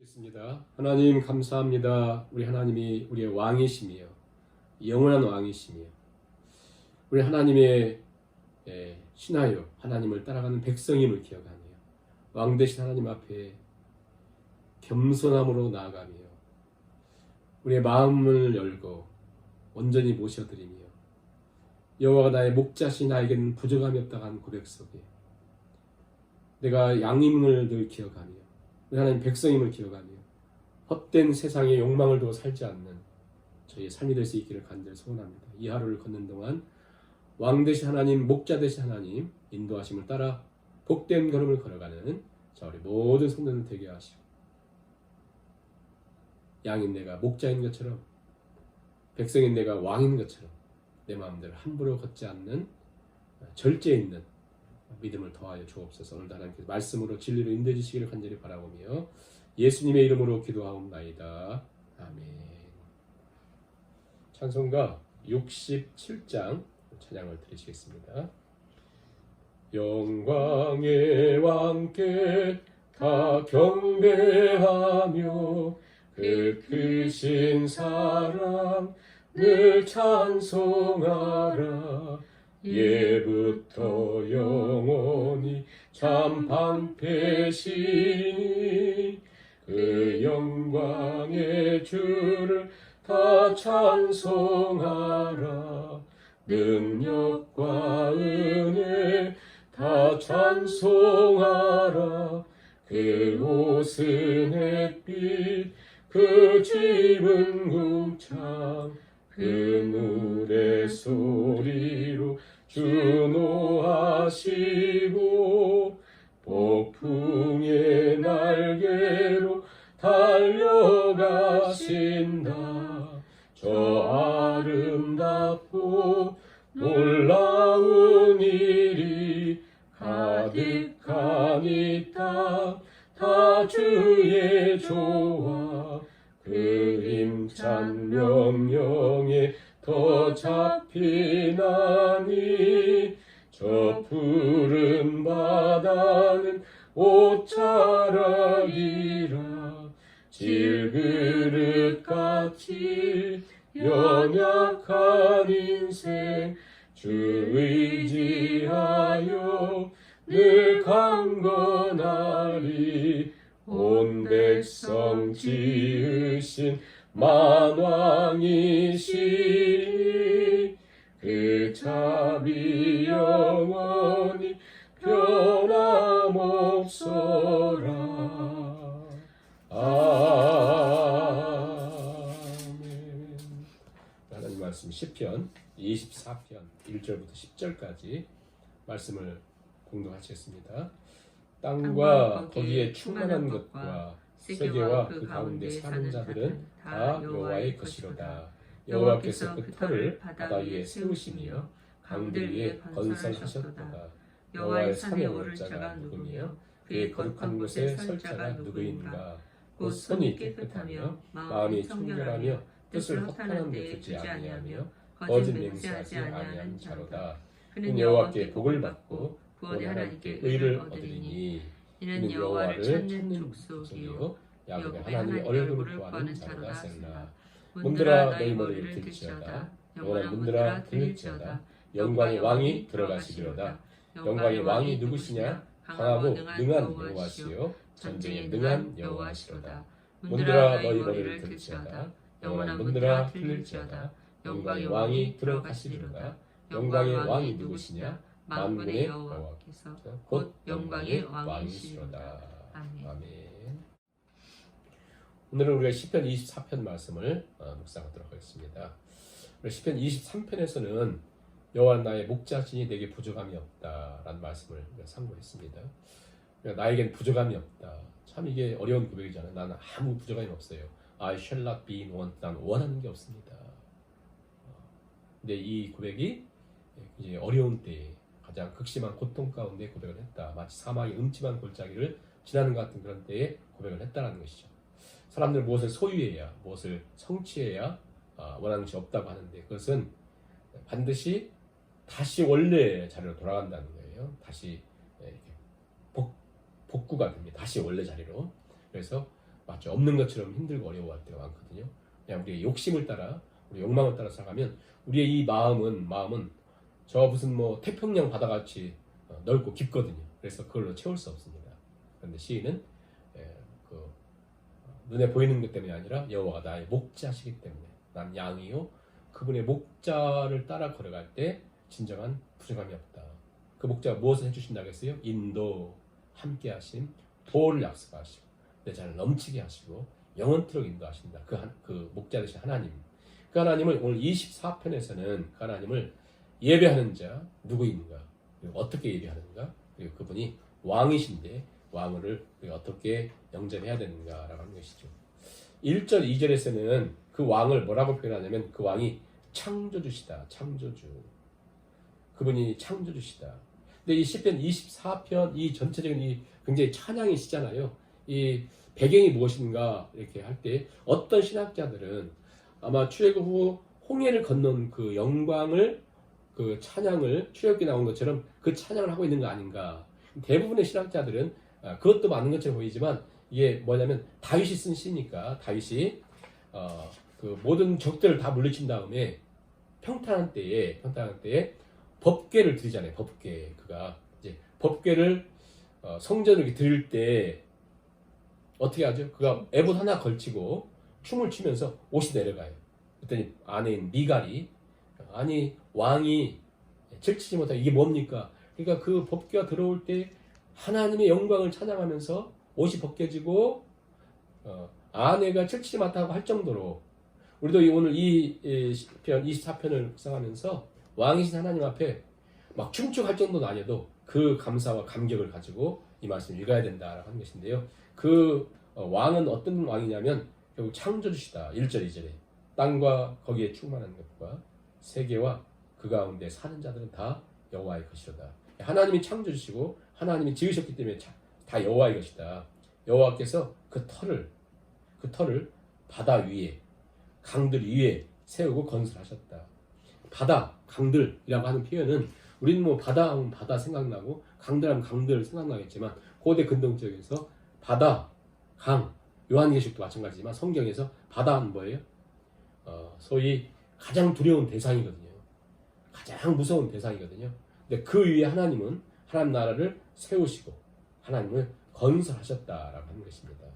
있습니다. 하나님 감사합니다. 우리 하나님이 우리의 왕이시며 영원한 왕이시며 우리 하나님의 신하여 하나님을 따라가는 백성임을 기억하며 왕 되신 하나님 앞에 겸손함으로 나아가며 우리의 마음을 열고 온전히 모셔드리며 여호와가 나의 목자시 나에게는 부족함이 없다고 하는 고백 속에 내가 양임을 늘 기억하며 우리 하나님 백성임을 기억하며 헛된 세상의 욕망을 두고 살지 않는 저희의 삶이 될 수 있기를 간절히 소원합니다. 이 하루를 걷는 동안 왕 되신 하나님, 목자 되신 하나님 인도하심을 따라 복된 걸음을 걸어가는 자 우리 모든 성도들 되게 하시고 양인 내가 목자인 것처럼 백성인 내가 왕인 것처럼 내 마음대로 함부로 걷지 않는 절제 있는 믿음을 더하여 주옵소서. 오늘도 하나님께서 말씀으로 진리로 인도해 주시기를 간절히 바라보며 예수님의 이름으로 기도하옵나이다. 아멘. 찬송가 67장 찬양을 드리시겠습니다. 영광의 왕께 다 경배하며 그 크신 사랑 늘 찬송하라. 예부터 영원히 참 방패시니 그 영광의 주를 다 찬송하라. 능력과 은혜 다 찬송하라. 그 옷은 햇빛 그 집은 궁창 그 노래 소리로 주노하시고 폭풍의 날개로 달려가신다. 저 아름답고 놀라운 일이 가득한 이 땅 다 주의 조화 그 힘찬 명령에 더 잡히나니 저 푸른 바다는 옷자락이라. 질그릇같이 연약한 인생 주 의지하여 늘 강건하리. 온 백성 지으신 만왕이시니 그 자비 영원히 변함없어라. 아멘. 하나님 말씀 시편 24편 1절부터 10절까지 말씀을 공독하시겠습니다. 땅과 거기에 충만한 것과 세계와 그 가운데 사는 자들은 다 여호와의 것이로다. 여호와께서 그 터를 바다 위에 세우시며 강들 위에 건설하셨도다. 여호와의 산에 오를 자가 누구며 그의 거룩한 곳에 설 자가 누구인가. 곧 손이 깨끗하며 마음이 청결하며 뜻을 허탄한 데 두지 아니하며 거짓 맹세하지 아니하는 자로다. 그는 여호와께 복을 받고 구원의 하나님께 의를 얻으리니 이는 여호와를 찾는 족속이요 야곱의 하나님의 얼굴을 구하는 자로다. 셀라. 문들아 너희 머리를 들지어다. 영원한 문들아 들릴지어다. 영광의 왕이 들어가시리로다. 영광의 왕이 누구시냐? 강하고 능한 여호와시요 전쟁에 능한 여호와시로다. 문들아 너희 머리를 들지어다. 영원한 문들아 들릴지어다. 영광의 왕이 들어가시리로다. 영광의 왕이 누구시냐? 만군의 여호와께서 곧 영광의 왕이시로다. 아멘. 오늘은 우리가 시편 24편 말씀을 묵상하도록 하겠습니다. 시편 23편에서는 여호와 나의 목자시니 내게 부족함이 없다라는 말씀을 상고했습니다. 나에겐 부족함이 없다. 참 이게 어려운 고백이잖아요. 나는 아무 부족함이 없어요. I shall not be in want. 난 원하는 게 없습니다. 근데 이 고백이 이제 어려운 때에 가장 극심한 고통 가운데 고백을 했다. 마치 사막의 음침한 골짜기를 지나는 것 같은 그런 때에 고백을 했다는 것이죠. 사람들은 무엇을 소유해야, 무엇을 성취해야 원하는 것이 없다고 하는데 그것은 반드시 다시 원래 자리로 돌아간다는 거예요. 다시 복구가 됩니다. 다시 원래 자리로. 그래서 맞죠? 없는 것처럼 힘들고 어려워할 때가 많거든요. 그냥 우리의 욕심을 따라, 우리 욕망을 따라 살아가면 우리의 이 마음은 저 무슨 뭐 태평양 바다같이 넓고 깊거든요. 그래서 그걸로 채울 수 없습니다. 그런데 시인은 그 눈에 보이는 것 때문이 아니라 여호와가 나의 목자시기 때문에 난 양이요 그분의 목자를 따라 걸어갈 때 진정한 부족함이 없다. 그 목자가 무엇을 해주신다고 했어요? 인도, 함께하심, 보호를 약속하시고 내 잔을 넘치게 하시고 영원토록 인도하신다. 그 목자 되신 하나님. 그 하나님을 오늘 24편에서는 그 하나님을 예배하는 자 누구인가? 그리고 어떻게 예배하는가? 그리고 그분이 왕이신데 왕을 우리가 어떻게 영접해야 되는가라고 하는 것이죠. 1절, 2절에서는 그 왕을 뭐라고 표현하냐면 그 왕이 창조주시다. 창조주. 그분이 창조주시다. 근데 이 시편 24편 이 전체적인 이 굉장히 찬양이시잖아요. 이 배경이 무엇인가 이렇게 할 때 어떤 신학자들은 아마 출애굽 후 홍해를 건넌 그 영광을 그 찬양을 출애굽기 나온 것처럼 그 찬양을 하고 있는 거 아닌가. 대부분의 신학자들은 그것도 맞는 것처럼 보이지만 이게 뭐냐면 다윗이 쓴 시니까 다윗이 그 모든 적들을 다 물리친 다음에 평탄한 때에 법궤를 드리잖아요. 법궤. 그가 이제 법궤를 성전을 이렇게 드릴 때 어떻게 하죠? 그가 에봇 하나 걸치고 춤을 추면서 옷이 내려가요. 그랬더니 아내인 미갈이 아니 왕이 질치지 못하고 이게 뭡니까? 그러니까 그 법궤가 들어올 때 하나님의 영광을 찬양하면서 옷이 벗겨지고 아내가 질치지 못하고 할 정도로 우리도 오늘 이 시편 24편을 묵상하면서 왕이신 하나님 앞에 막 춤추할 정도는 아니어도 그 감사와 감격을 가지고 이 말씀을 읽어야 된다라고 하는 것인데요. 그 왕은 어떤 왕이냐면 결국 창조주시다. 1절 2절에 땅과 거기에 충만한 것과 세계와 그 가운데 사는 자들은 다 여호와의 것이로다. 하나님이 창조주시고 하나님이 지으셨기 때문에 다 여호와의 것이다. 여호와께서 그 터를 바다 위에 강들 위에 세우고 건설하셨다. 바다, 강들이라고 하는 표현은 우리는 뭐 바다 하면 바다 생각나고 강들 하면 강들 생각나겠지만 고대 근동 지역에서 바다, 강, 요한계시록도 마찬가지지만 성경에서 바다는 뭐예요? 소위 가장 두려운 대상이거든요. 가장 무서운 대상이거든요. 근데 그 위에 하나님은 하나님 나라를 세우시고 하나님을 건설하셨다라고 하는 것입니다.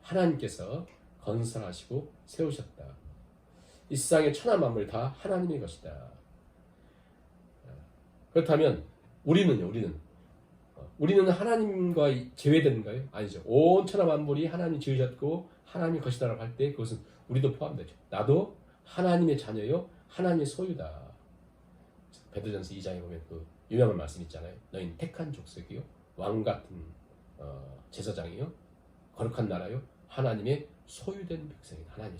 하나님께서 건설하시고 세우셨다. 이 세상의 천하 만물 다 하나님의 것이다. 그렇다면 우리는 하나님과 제외되는가요? 아니죠. 온 천하 만물이 하나님이 지으셨고 하나님의 것이다라고 할 때 그것은 우리도 포함되죠. 나도 하나님의 자녀요, 하나님의 소유다. 베드로전서 2장에 보면 그 유명한 말씀 있잖아요. 너희는 택한 족속이요, 왕 같은 제사장이요, 거룩한 나라요, 하나님의 소유된 백성이다. 하나님의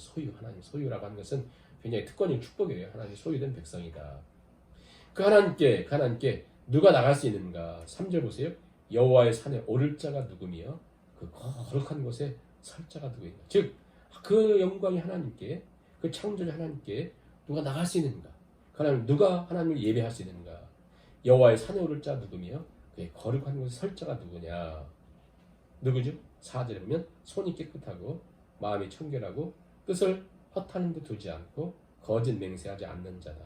소유라고 하는 것은 굉장히 특권이고 축복이에요. 하나님의 소유된 백성이다. 그 하나님께 누가 나갈 수 있는가? 3절 보세요. 여호와의 산에 오를 자가 누구며 그 거룩한 곳에 설 자가 누구인가? 즉 그 영광이 하나님께, 그 창조주 하나님께 누가 나갈 수 있는가? 그 하나님 누가 하나님을 예배할 수 있는가? 여호와의 산에 오를 자 누구며 그 거룩한 곳에 설 자가 누구냐? 누구죠? 4절에 보면 손이 깨끗하고 마음이 청결하고 뜻을 허탄한 데 두지 않고 거짓 맹세하지 않는 자다.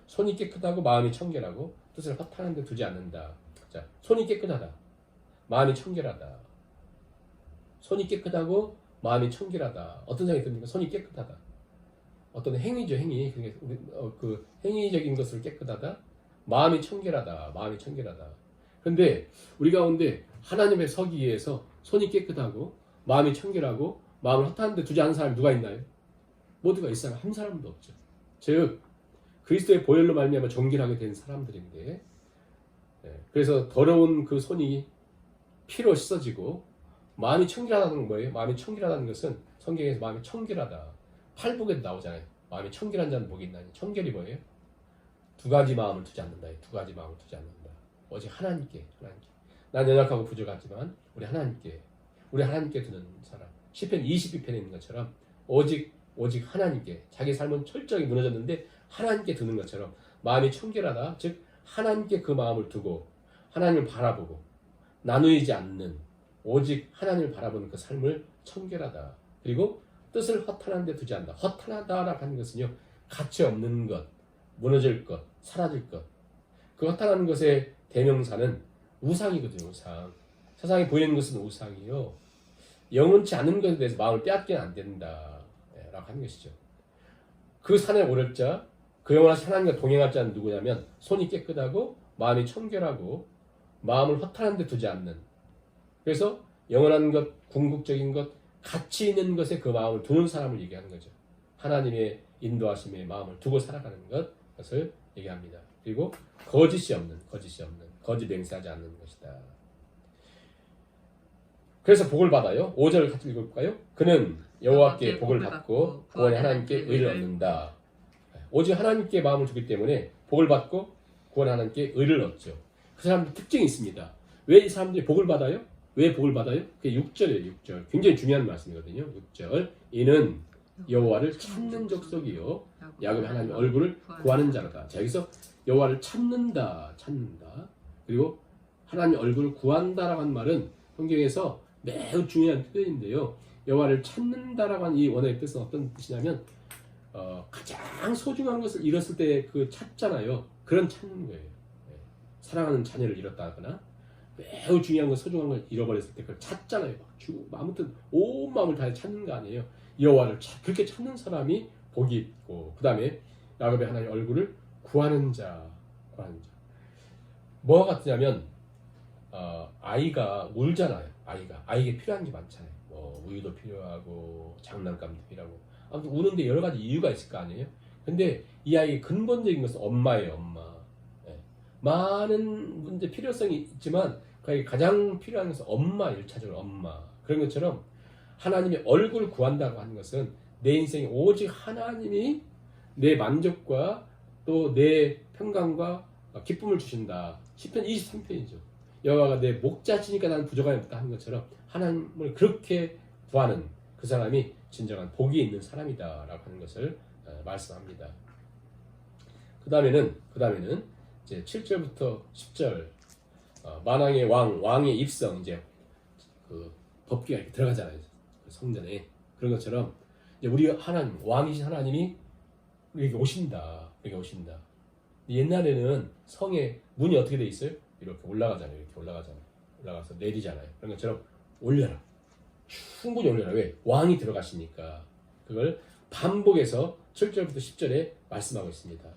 손이 깨끗하고 마음이 청결하고 뜻을 허탄한 데 두지 않는다. 자, 손이 깨끗하다. 마음이 청결하다. 손이 깨끗하고 마음이 청결하다. 어떤 생각이 듭니까? 손이 깨끗하다. 어떤 행위죠, 행위. 그 행위적인 것으로 깨끗하다. 마음이 청결하다. 그런데 우리 가운데 하나님의 서기 위해서 손이 깨끗하고 마음이 청결하고 마음을 허탄한 데 두지 않은 사람이 누가 있나요? 모두가 있어요. 한 사람도 없죠. 즉 그리스도의 보혈로 말미암아 정결하게 된 사람들인데, 그래서 더러운 그 손이 피로 씻어지고 마음이 청결하다는 건 뭐예요? 마음이 청결하다는 것은 성경에서 마음이 청결하다. 팔복에도 나오잖아요. 마음이 청결한 자는 복이 있나니. 청결이 뭐예요? 두 가지 마음을 두지 않는다. 두 가지 마음을 두지 않는다. 오직 하나님께. 난 연약하고 부족하지만 우리 하나님께 두는 사람. 시편 22편에 있는 것처럼 오직 하나님께, 자기 삶은 철저히 무너졌는데 하나님께 두는 것처럼 마음이 청결하다. 즉 하나님께 그 마음을 두고 하나님을 바라보고 나누이지 않는 오직 하나님을 바라보는 그 삶을 청결하다. 그리고 뜻을 허탄한 데 두지 않는다. 허탄하다라고 하는 것은요, 가치 없는 것, 무너질 것, 사라질 것. 그 허탄한 것의 대명사는 우상이거든요. 우상. 세상에 보이는 것은 우상이요, 영원치 않은 것에 대해서 마음을 빼앗기는 안 된다 라고 하는 것이죠. 그 산에 오를 자, 그 영원하신 하나님과 동행할 자는 누구냐면 손이 깨끗하고 마음이 청결하고 마음을 허탄한 데 두지 않는, 그래서 영원한 것, 궁극적인 것, 가치 있는 것에 그 마음을 두는 사람을 얘기하는 거죠. 하나님의 인도하심에 마음을 두고 살아가는 것을 얘기합니다. 그리고 거짓이 없는, 거짓 맹세하지 않는 것이다. 그래서 복을 받아요. 5절 같이 읽어볼까요? 그는 여호와께 복을 받고 구원의 하나님께 의를 얻는다. 오직 하나님께 마음을 두기 때문에 복을 받고 구원의 하나님께 의를 얻죠. 그 사람들 특징이 있습니다. 왜 이 사람들이 복을 받아요? 왜 복을 받아요? 그게 6절이에요. 6절. 굉장히 중요한 말씀이거든요. 6절. 이는 여호와를 찾는 족속이요 야곱의 하나님 얼굴을 구하는 자로다. 자, 여기서 여호와를 찾는다. 그리고 하나님 얼굴을 구한다라고 하는 말은 성경에서 매우 중요한 표현인데요. 여호와를 찾는다라고 하는 이 원어의 뜻은 어떤 뜻이냐면 가장 소중한 것을 잃었을 때 그 찾잖아요. 그런 찾는 거예요. 사랑하는 자녀를 잃었다거나 매우 중요한 것, 소중한 걸 잃어버렸을 때 그걸 찾잖아요. 아무튼 온 마음을 다해 찾는 거 아니에요. 여호와를 그렇게 찾는 사람이 복이 있고, 그 다음에 야곱의 하나님 얼굴을 구하는 자. 뭐가 같으냐면 아이가 울잖아요. 아이에게 필요한 게 많잖아요. 뭐 우유도 필요하고 장난감도 필요하고, 아무튼 우는데 여러 가지 이유가 있을 거 아니에요. 근데 이 아이의 근본적인 것은 엄마예요. 엄마. 많은 문제 필요성이 있지만 그에게 가장 필요한 것은 엄마, 1차적으로 엄마. 그런 것처럼 하나님의 얼굴을 구한다고 하는 것은 내 인생에 오직 하나님이 내 만족과 또 내 평강과 기쁨을 주신다. 시편 23편이죠. 여호와가 내 목자시니까 나는 부족함이 없다 하는 것처럼 하나님을 그렇게 구하는 그 사람이 진정한 복이 있는 사람이다 라고 하는 것을 말씀합니다. 그 다음에는 이제 7절부터 10절 만왕의 왕의 입성, 이제 그 법궤가 이렇게 들어가잖아요. 성전에. 그런 것처럼 이제 우리 하나님, 왕이신 하나님이 우리에게 오신다. 옛날에는 성에 문이 어떻게 돼 있어요? 이렇게 올라가잖아요. 올라가서 내리잖아요. 그런 것처럼 올려라. 충분히 올려라. 왜? 왕이 들어가시니까. 그걸 반복해서 7절부터 10절에 말씀하고 있습니다.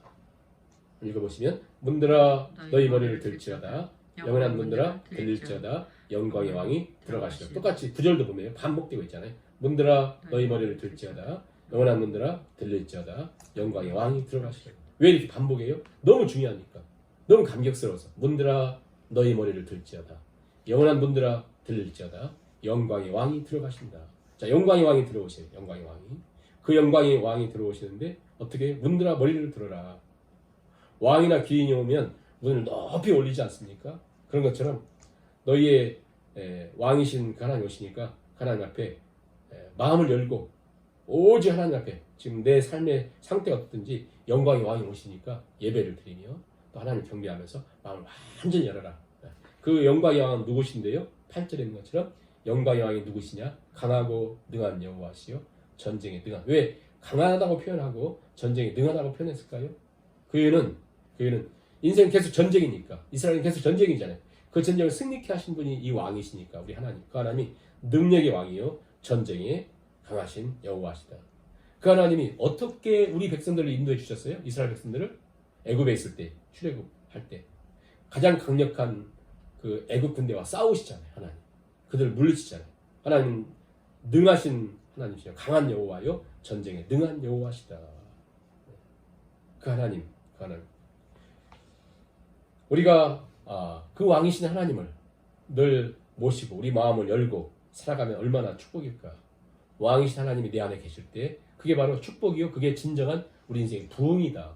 읽어보시면 문들아 너희 머리를 들지어다, 영원한 문들아 들릴지어다, 영광의 왕이 들어가시리라. 똑같이 9절도 보면 반복되고 있잖아요. 문들아 너희 머리를 들지어다, 영원한 문들아 들릴지어다, 영광의 왕이 들어가시리라. 왜 이렇게 반복해요? 너무 중요하니까. 너무 감격스러워서. 문들아 너희 머리를 들지어다, 영원한 문들아 들릴지어다, 영광의 왕이 들어가신다. 자, 영광의 왕이 들어오세요. 영광의 왕이. 그 영광의 왕이 들어오시는데 어떻게? 문들아 머리를 들어라. 왕이나 귀인이 오면 문을 높이 올리지 않습니까? 그런 것처럼 너희의 왕이신 하나님 오시니까 하나님 앞에 마음을 열고 오직 하나님 앞에 지금 내 삶의 상태가 어떻든지 영광의 왕이 오시니까 예배를 드리며 또 하나님 경배하면서 마음을 완전히 열어라. 그 영광의 왕은 누구신데요? 8절에 있는 것처럼 영광의 왕이 누구시냐? 강하고 능한 여호와시요 전쟁에 능한. 왜 강하다고 표현하고 전쟁에 능하다고 표현했을까요? 그 이유는 인생 계속 전쟁이니까. 이스라엘은 계속 전쟁이잖아요. 그 전쟁을 승리케 하신 분이 이 왕이시니까 우리 하나님. 그 하나님이 능력의 왕이요 전쟁에 강하신 여호와시다. 그 하나님이 어떻게 우리 백성들을 인도해 주셨어요? 이스라엘 백성들을 애굽에 있을 때, 출애굽할 때 가장 강력한 그 애굽 군대와 싸우시잖아요. 하나님. 그들을 물리치잖아요. 하나님 능하신 하나님이시요 강한 여호와요 전쟁에 능한 여호와시다. 그 하나님. 우리가 그 왕이신 하나님을 늘 모시고 우리 마음을 열고 살아가면 얼마나 축복일까. 왕이신 하나님이 내 안에 계실 때 그게 바로 축복이요. 그게 진정한 우리 인생의 부흥이다.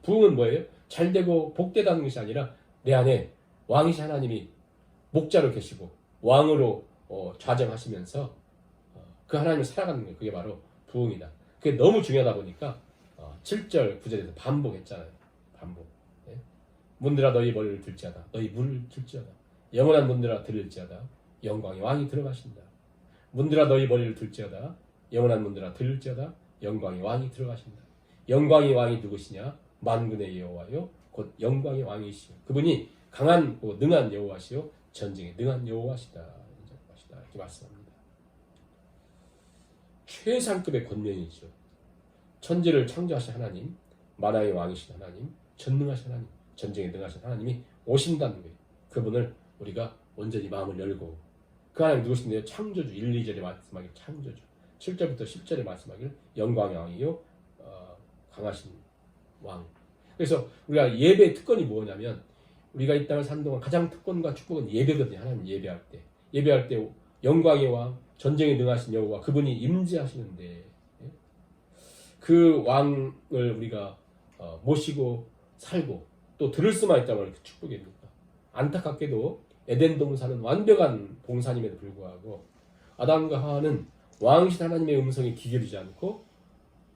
부흥은 뭐예요? 잘되고 복되다는 것이 아니라 내 안에 왕이신 하나님이 목자로 계시고 왕으로 좌정하시면서 그 하나님을 살아가는 거예요. 그게 바로 부흥이다. 그게 너무 중요하다 보니까 7절 9절에서 반복했잖아요. 반복. 문들아 너희 머리를 들지어다, 너희 물을 들지어다, 영원한 문들아 들릴지어다, 영광의 왕이 들어가신다. 문들아 너희 머리를 들지어다. 영원한 문들아 들을지어다. 영광의 왕이 들어가신다. 영광의 왕이 누구시냐? 만군의 여호와요 곧 영광의 왕이시요. 그분이 강한 능한 여호와시요 전쟁에 능한 여호와시다. 이렇게 말씀합니다. 최상급의 권면이죠. 천지를 창조하신 하나님, 만왕의 왕이신 하나님, 전능하신 하나님, 전쟁에 능하신 하나님이 오신다는 거예요. 그분을 우리가 온전히 마음을 열고, 그 하나님 누구신데요? 창조주. 1, 2절에 말씀하길 창조주. 7절부터 10절에 말씀하길 영광의 왕이요 강하신 왕. 그래서 우리가 예배의 특권이 뭐냐면, 우리가 이 땅을 사는 동안 가장 특권과 축복은 예배거든요. 하나님 예배할 때. 예배할 때 영광의 왕, 전쟁에 능하신 여호와, 그분이 임재하시는데, 그 왕을 우리가 모시고 살고 또 들을 수만 있다면 그 축복입니다. 안타깝게도 에덴 동산은 완벽한 동산임에도 불구하고 아담과 하와는 왕이신 하나님의 음성에 귀 기울이지 않고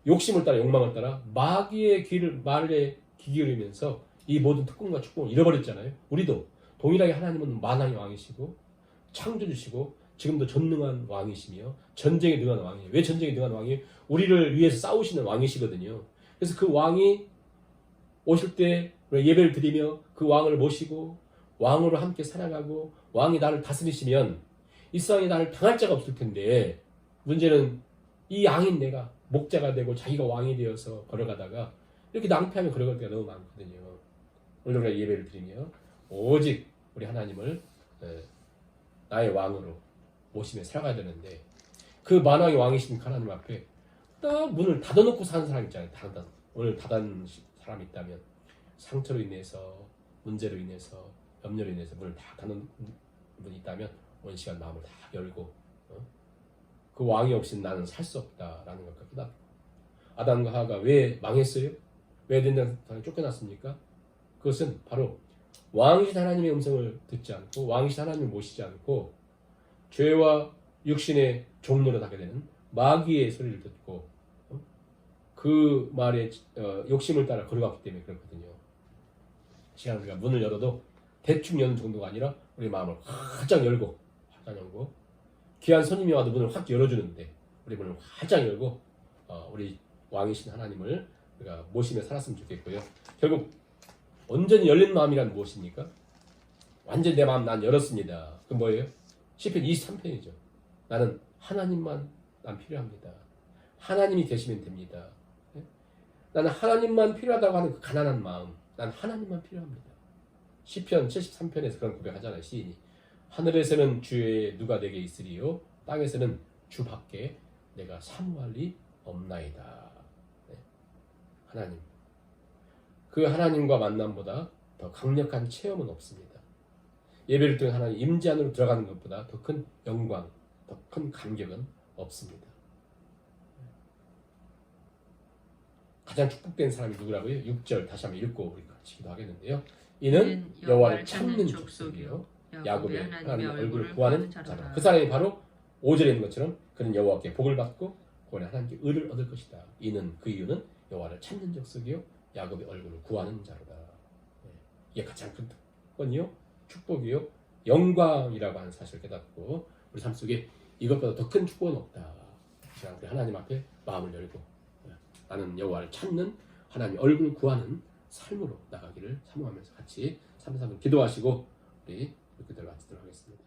욕심을 따라 욕망을 따라 마귀의 말에 귀 기울이면서 이 모든 특권과 축복을 잃어버렸잖아요. 우리도 동일하게 하나님은 만왕의 왕이시고 창조주시고 지금도 전능한 왕이시며 전쟁에 능한 왕이에요. 왜 전쟁에 능한 왕이에요? 우리를 위해서 싸우시는 왕이시거든요. 그래서 그 왕이 오실 때 예배를 드리며 그 왕을 모시고 왕으로 함께 살아가고 왕이 나를 다스리시면 이 세상에 나를 당할 자가 없을 텐데, 문제는 이 양인 내가 목자가 되고 자기가 왕이 되어서 걸어가다가 이렇게 낭패하며 걸어갈 때가 너무 많거든요. 오늘 우리가 예배를 드리며 오직 우리 하나님을 나의 왕으로 모시며 살아가야 되는데, 그 만왕의 왕이신 하나님 앞에 딱 문을 닫아놓고 사는 사람 있잖아요. 오늘 닫은 사람이 있다면 상처로 인해서, 문제로 인해서, 염려로 인해서 문을 다 닫는 분이 있다면 오늘 시간 마음을 다 열고 그 왕이 없이는 나는 살 수 없다라는 걸 깨닫고, 아담과 하와가 왜 망했어요? 왜 에덴 동산에 쫓겨났습니까? 그것은 바로 왕이신 하나님의 음성을 듣지 않고 왕이신 하나님을 모시지 않고 죄와 육신의 종로를 하게 되는 마귀의 소리를 듣고 그 말에 욕심을 따라 걸어갔기 때문에 그렇거든요. 시간 우리가 문을 열어도 대충 여는 정도가 아니라 우리 마음을 활짝 열고 귀한 손님이 와도 문을 확 열어주는데 우리 문을 활짝 열고 우리 왕이신 하나님을 우리가 모시며 살았으면 좋겠고요. 결국 온전히 열린 마음이란 무엇입니까? 완전히 내 마음 난 열었습니다. 그건 뭐예요? 시편 23편이죠. 나는 하나님만 난 필요합니다. 하나님이 되시면 됩니다. 나는 하나님만 필요하다고 하는 그 가난한 마음, 난 하나님만 필요합니다. 시편 73편에서 그런 고백하잖아요. 시인이 하늘에서는 주의 누가 내게 있으리요 땅에서는 주 밖에 내가 사모할 리 없나이다. 하나님, 그 하나님과 만남보다 더 강력한 체험은 없습니다. 예배를 통해 하나님 임재 안으로 들어가는 것보다 더 큰 영광, 더 큰 감격은 없습니다. 가장 축복된 사람이 누구라고요? 6절 다시 한번 읽고 우리 같이 기도하겠는데요. 이는 여호와를 찾는 족속이요 야곱의 하나님의 얼굴을 구하는 자라. 그 사람이 바로 5절에 있는 것처럼 그는 여호와께 복을 받고 구원의 하나님께 의를 얻을 것이다. 이는 그 이유는 여호와를 찾는 족속이요 야곱의 얼굴을 구하는 자로다. 이게 가장 큰 특권이요 축복이요 영광이라고 하는 사실을 깨닫고 우리 삶 속에 이것보다 더 큰 축복은 없다. 우리 하나님 앞에 마음을 열고 나는 여호와를 찾는 하나님의 얼굴을 구하는 삶으로 나가기를 사모하면서 같이 3-3을 기도하시고 우리 그대로 마치도록 하겠습니다.